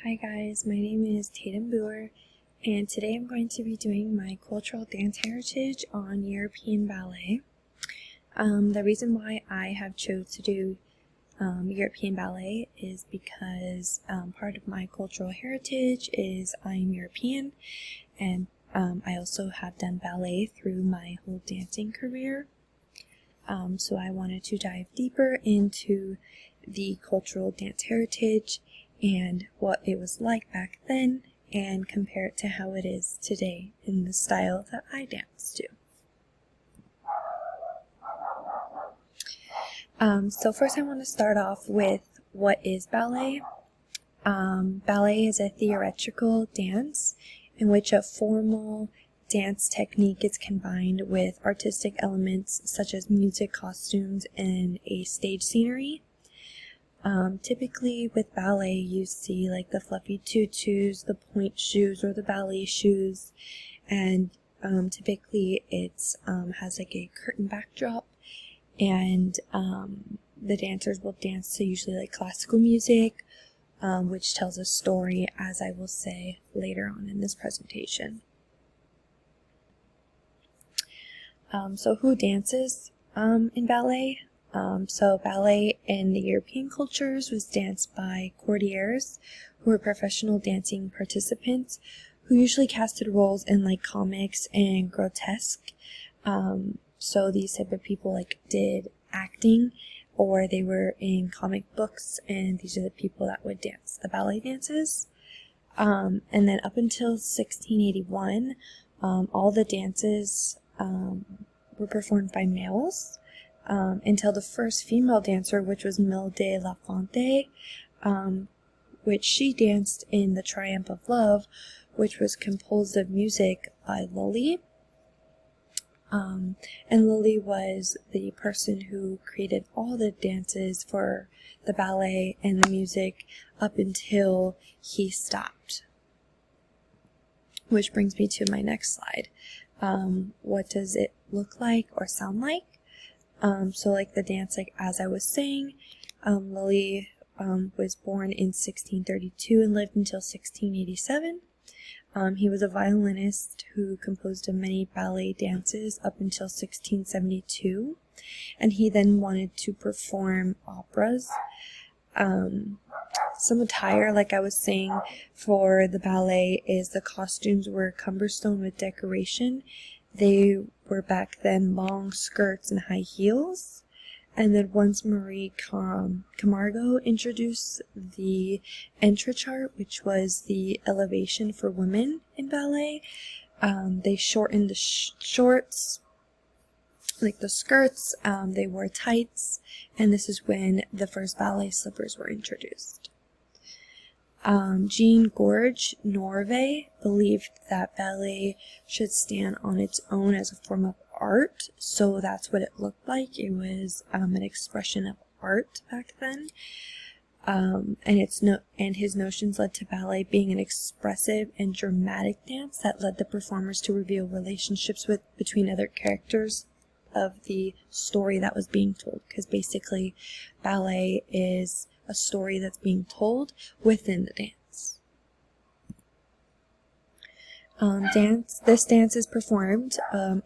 Hi guys, my name is Tatum Boer, and today I'm going to be doing my cultural dance heritage on European ballet. The reason why I have chose to do European ballet is because part of my cultural heritage is I'm European, and I also have done ballet through my whole dancing career. So I wanted to dive deeper into the cultural dance heritage and what it was like back then and compare it to how it is today in the style that I dance to. So first I want to start off with what is ballet. Ballet is a theatrical dance in which a formal dance technique is combined with artistic elements such as music, costumes, and a stage scenery. Typically with ballet you see like the fluffy tutus, the point shoes, or the ballet shoes, and typically it's has like a curtain backdrop, and the dancers will dance to usually like classical music, which tells a story, as I will say later on in this presentation. So who dances in ballet? So ballet in the European cultures was danced by courtiers, who were professional dancing participants who usually casted roles in like comics and grotesque. So these type of people like did acting, or they were in comic books, and these are the people that would dance the ballet dances. And then up until 1681, all the dances were performed by males. Until the first female dancer, which was Mille de la Fonte, which she danced in The Triumph of Love, which was composed of music by Lully. And Lully was the person who created all the dances for the ballet and the music up until he stopped. Which brings me to my next slide. What does it look like or sound like? So like the dance, like as I was saying, Lully was born in 1632 and lived until 1687. He was a violinist who composed of many ballet dances up until 1672, and he then wanted to perform operas. Some attire, like I was saying, for the ballet is the costumes were cumbersome with decoration. They were back then long skirts and high heels. And then once Marie Camargo introduced the entrechart, which was the elevation for women in ballet, they shortened the shorts, like the skirts, they wore tights, and this is when the first ballet slippers were introduced. Jean Georges Norvey believed that ballet should stand on its own as a form of art, so that's what it looked like. It was an expression of art back then, and his notions led to ballet being an expressive and dramatic dance that led the performers to reveal relationships between other characters of the story that was being told, because basically ballet is a story that's being told within the dance. This dance is performed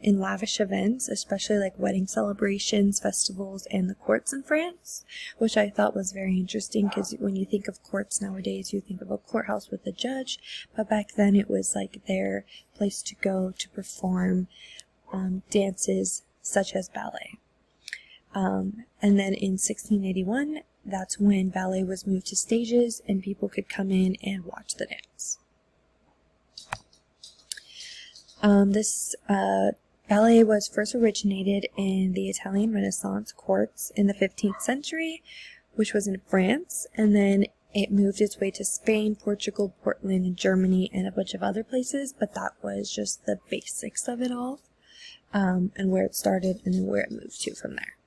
in lavish events, especially like wedding celebrations, festivals, and the courts in France, which I thought was very interesting, because when you think of courts nowadays, you think of a courthouse with a judge, but back then it was like their place to go to perform dances such as ballet. And then in 1681, that's when ballet was moved to stages and people could come in and watch the dance. Ballet was first originated in the Italian Renaissance courts in the 15th century, which was in France, and then it moved its way to Spain, Portugal, Portland, and Germany, and a bunch of other places, but that was just the basics of it all, and where it started and then where it moved to from there.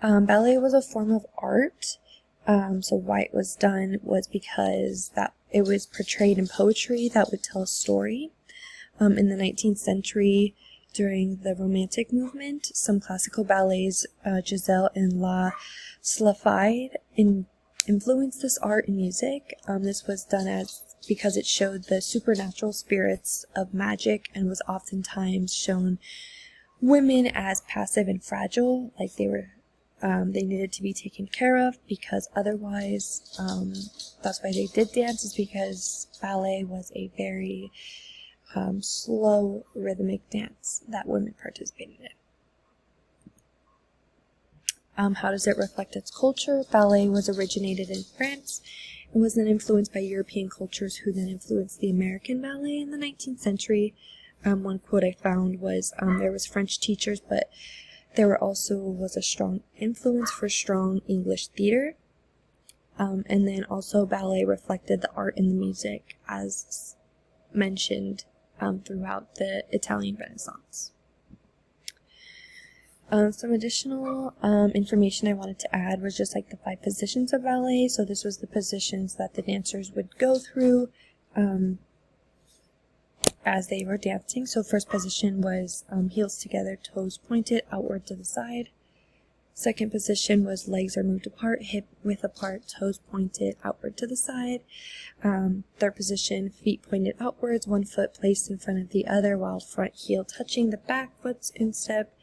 Ballet was a form of art, so why it was done was because that it was portrayed in poetry that would tell a story. In the 19th century, during the Romantic movement, some classical ballets, Giselle and La Sclafide, influenced this art and music. This was done because it showed the supernatural spirits of magic and was oftentimes shown women as passive and fragile, like they needed to be taken care of, because otherwise, that's why they did dance, is because ballet was a very slow rhythmic dance that women participated in. How does it reflect its culture? Ballet was originated in France and was then influenced by European cultures, who then influenced the American ballet in the 19th century. One quote I found was, there was French teachers, but there was a strong influence for strong English theater. And then also ballet reflected the art and the music as mentioned throughout the Italian Renaissance. Some additional information I wanted to add was just like the 5 positions of ballet. So this was the positions that the dancers would go through as they were dancing. So first position was heels together, toes pointed outward to the side. Second position was legs are moved apart, hip width apart, toes pointed outward to the side. Third position, feet pointed outwards, one foot placed in front of the other while front heel touching the back foot's instep.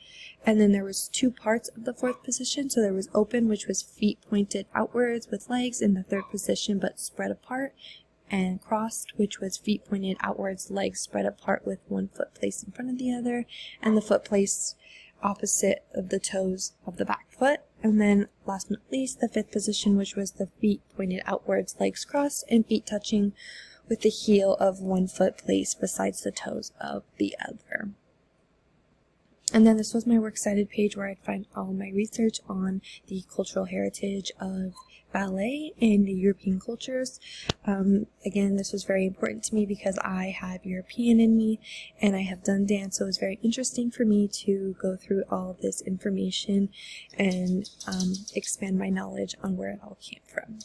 And then there was 2 parts of the fourth position. So there was open, which was feet pointed outwards with legs in the third position but spread apart, and crossed, which was feet pointed outwards, legs spread apart with one foot placed in front of the other, and the foot placed opposite of the toes of the back foot. And then last but not least, the fifth position, which was the feet pointed outwards, legs crossed, and feet touching with the heel of one foot placed besides the toes of the other. And then this was my Works Cited page, where I'd find all my research on the cultural heritage of ballet in the European cultures. Again, this was very important to me because I have European in me and I have done dance, so it was very interesting for me to go through all of this information and expand my knowledge on where it all came from.